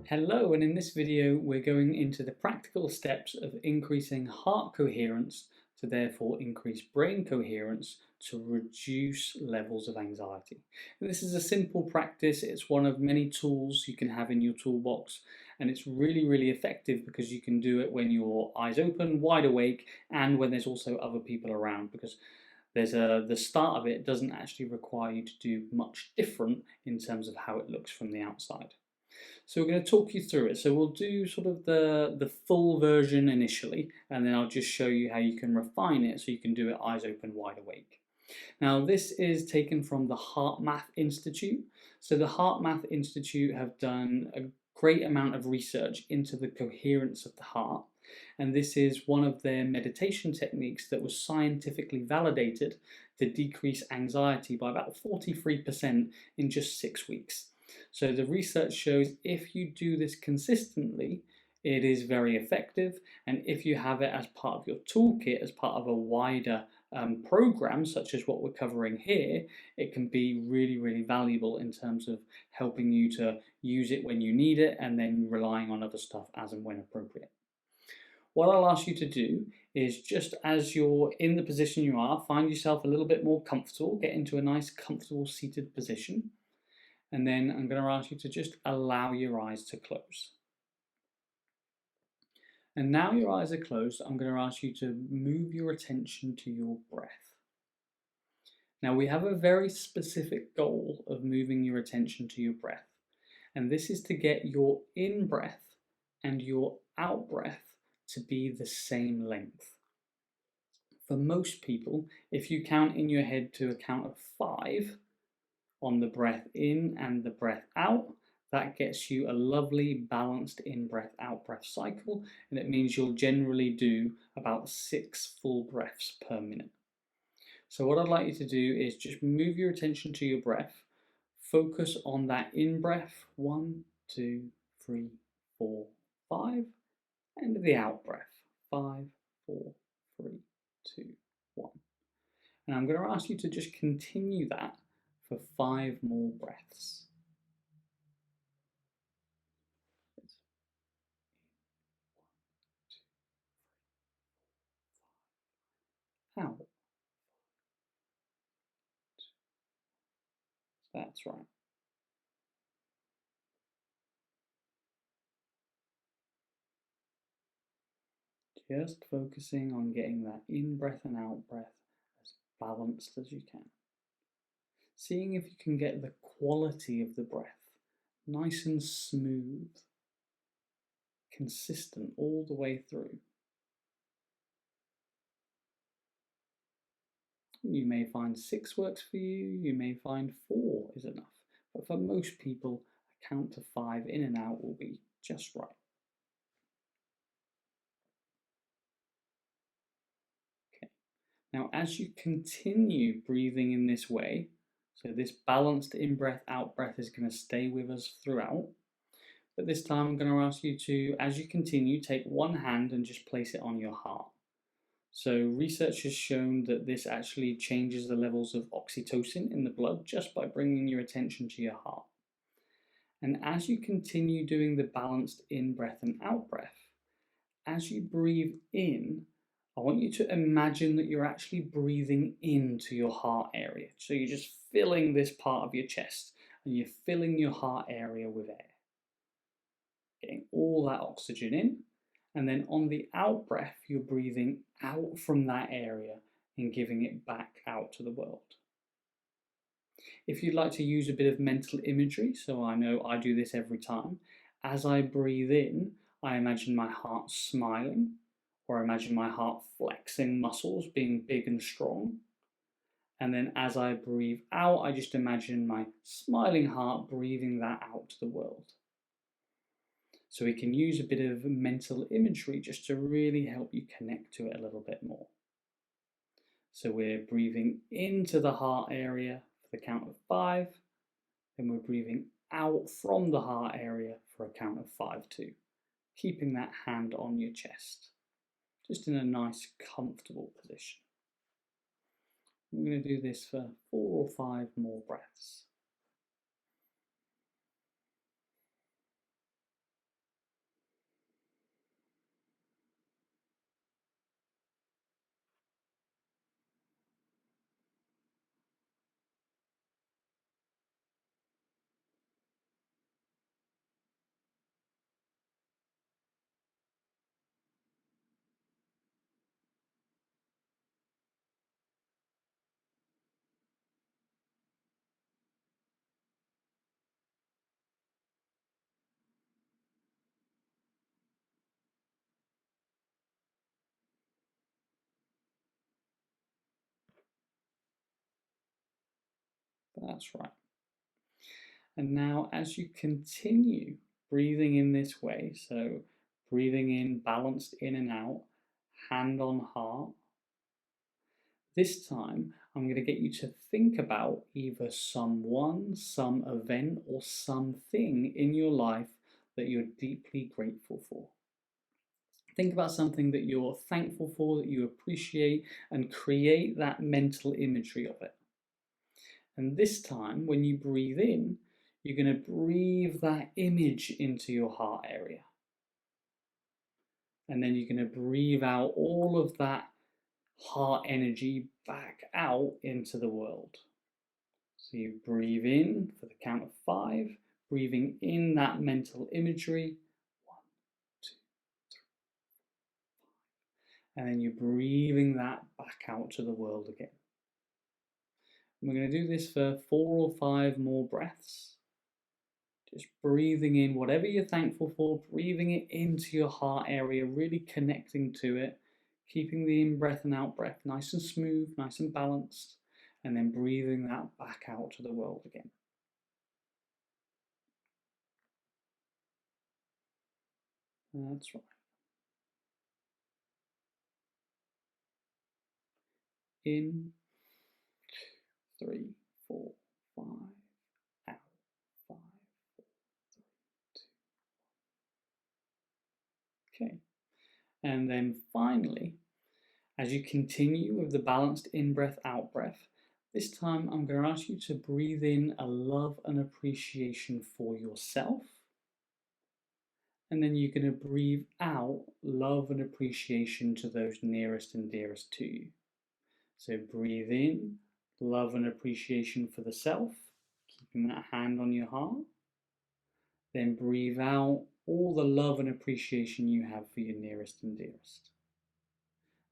Hello, and in this video we're going into the practical steps of increasing heart coherence to therefore increase brain coherence to reduce levels of anxiety. And this is a simple practice. It's one of many tools you can have in your toolbox, and it's really effective because you can do it when your eyes open, wide awake, and when there's also other people around, because the start of it doesn't actually require you to do much different in terms of how it looks from the outside. So we're going to talk you through it. So we'll do sort of the full version initially, and then I'll just show you how you can refine it so you can do it eyes open, wide awake. Now this is taken from the HeartMath Institute. So the HeartMath Institute have done a great amount of research into the coherence of the heart, and this is one of their meditation techniques that was scientifically validated to decrease anxiety by about 43% in just 6 weeks. So the research shows if you do this consistently, it is very effective, and if you have it as part of your toolkit, as part of a wider program, such as what we're covering here, it can be really valuable in terms of helping you to use it when you need it, and then relying on other stuff as and when appropriate. What I'll ask you to do is, just as you're in the position you are, find yourself a little bit more comfortable, get into a nice comfortable seated position. And then I'm going to ask you to just allow your eyes to close. And now your eyes are closed, I'm going to ask you to move your attention to your breath. Now we have a very specific goal of moving your attention to your breath, and this is to get your in-breath and your out-breath to be the same length. For most people, if you count in your head to a count of 5, on the breath in and the breath out, that gets you a lovely balanced in-breath, out-breath cycle, and it means you'll generally do about 6 full breaths per minute. So what I'd like you to do is just move your attention to your breath, focus on that in-breath, 1, 2, 3, 4, 5, and the out-breath, 5, 4, 3, 2, 1. And I'm going to ask you to just continue that for 5 more breaths. Out. That's right. Just focusing on getting that in-breath and out-breath as balanced as you can. Seeing if you can get the quality of the breath nice and smooth, consistent all the way through. You may find 6 works for you, you may find 4 is enough, but for most people, a count to 5 in and out will be just right. Okay. Now, as you continue breathing in this way, so this balanced in-breath, out-breath is going to stay with us throughout, but this time I'm going to ask you to, as you continue, take one hand and just place it on your heart. So research has shown that this actually changes the levels of oxytocin in the blood just by bringing your attention to your heart. And as you continue doing the balanced in-breath and out-breath, as you breathe in, I want you to imagine that you're actually breathing into your heart area. So you're just filling this part of your chest, and you're filling your heart area with air. Getting all that oxygen in, and then on the out breath, you're breathing out from that area and giving it back out to the world. If you'd like to use a bit of mental imagery, so I know I do this every time, as I breathe in, I imagine my heart smiling, or imagine my heart flexing muscles, being big and strong. And then as I breathe out, I just imagine my smiling heart breathing that out to the world. So we can use a bit of mental imagery just to really help you connect to it a little bit more. So we're breathing into the heart area for the count of 5, then we're breathing out from the heart area for a count of 5 too, keeping that hand on your chest, just in a nice comfortable position. I'm going to do this for 4 or 5 more breaths. That's right. And now as you continue breathing in this way, so breathing in, balanced in and out, hand on heart, this time I'm going to get you to think about either someone, some event, or something in your life that you're deeply grateful for. Think about something that you're thankful for, that you appreciate, and create that mental imagery of it. And this time, when you breathe in, you're going to breathe that image into your heart area. And then you're going to breathe out all of that heart energy back out into the world. So you breathe in for the count of 5, breathing in that mental imagery. 1, 2, 3, 4, 5. And then you're breathing that back out to the world again. And we're going to do this for 4 or 5 more breaths. Just breathing in whatever you're thankful for, breathing it into your heart area, really connecting to it, keeping the in-breath and out-breath nice and smooth, nice and balanced, and then breathing that back out to the world again. That's right. In, 3, 4, 5, out, 5, 4, 3, 2. Okay. And then finally, as you continue with the balanced in-breath, out-breath, this time I'm going to ask you to breathe in a love and appreciation for yourself. And then you're going to breathe out love and appreciation to those nearest and dearest to you. So breathe in love and appreciation for the self, keeping that hand on your heart. Then breathe out all the love and appreciation you have for your nearest and dearest.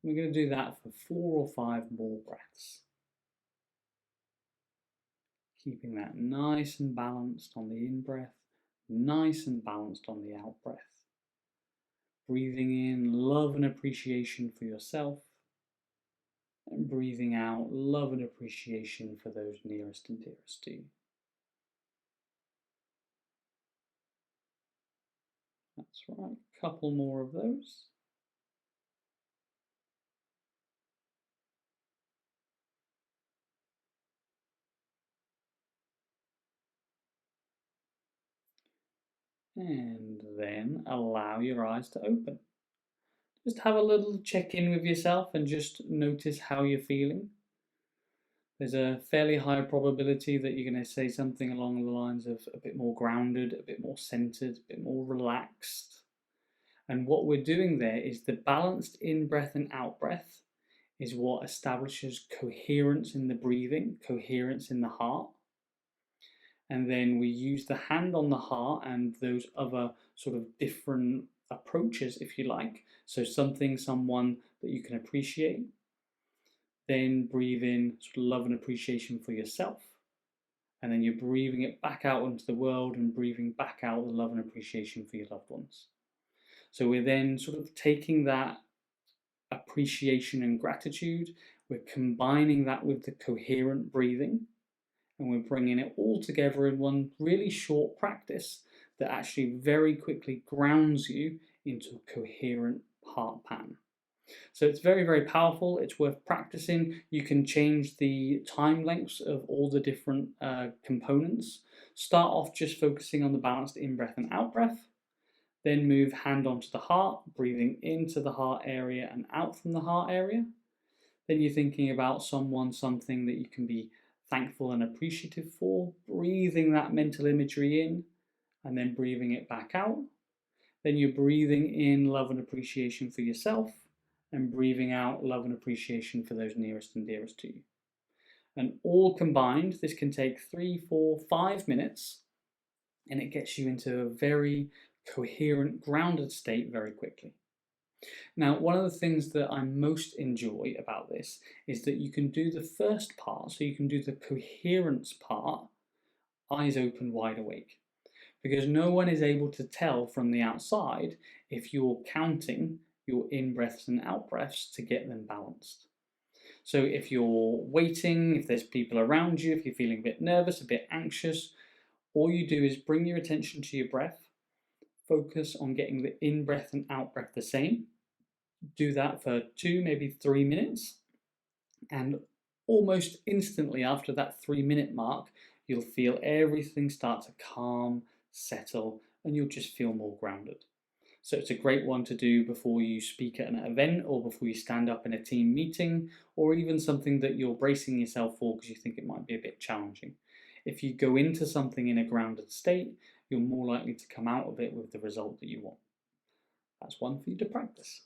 We're going to do that for 4 or 5 more breaths. Keeping that nice and balanced on the in-breath, nice and balanced on the out-breath. Breathing in love and appreciation for yourself, and breathing out love and appreciation for those nearest and dearest to you. That's right, a couple more of those. And then allow your eyes to open. Just have a little check-in with yourself and just notice how you're feeling. There's a fairly high probability that you're going to say something along the lines of a bit more grounded, a bit more centered, a bit more relaxed. And what we're doing there is the balanced in-breath and out-breath is what establishes coherence in the breathing, coherence in the heart. And then we use the hand on the heart and those other sort of different approaches, if you like. So something, someone that you can appreciate. Then breathe in sort of love and appreciation for yourself. And then you're breathing it back out into the world and breathing back out the love and appreciation for your loved ones. So we're then sort of taking that appreciation and gratitude, we're combining that with the coherent breathing, and we're bringing it all together in one really short practice that actually very quickly grounds you into a coherent heart pattern. So it's very, very powerful. It's worth practicing. You can change the time lengths of all the different components. Start off just focusing on the balanced in-breath and out-breath. Then move hand onto the heart, breathing into the heart area and out from the heart area. Then you're thinking about someone, something that you can be thankful and appreciative for, breathing that mental imagery in and then breathing it back out. Then you're breathing in love and appreciation for yourself and breathing out love and appreciation for those nearest and dearest to you. And all combined, this can take 3, 4, 5 minutes, and it gets you into a very coherent, grounded state very quickly. Now, one of the things that I most enjoy about this is that you can do the first part, so you can do the coherence part, eyes open, wide awake, because no one is able to tell from the outside if you're counting your in-breaths and out-breaths to get them balanced. So if you're waiting, if there's people around you, if you're feeling a bit nervous, a bit anxious, all you do is bring your attention to your breath, focus on getting the in breath and out breath the same. Do that for 2, maybe 3 minutes, and almost instantly after that 3-minute mark, you'll feel everything start to calm, settle, and you'll just feel more grounded. So it's a great one to do before you speak at an event or before you stand up in a team meeting, or even something that you're bracing yourself for because you think it might be a bit challenging. If you go into something in a grounded state, you're more likely to come out of it with the result that you want. That's one for you to practice.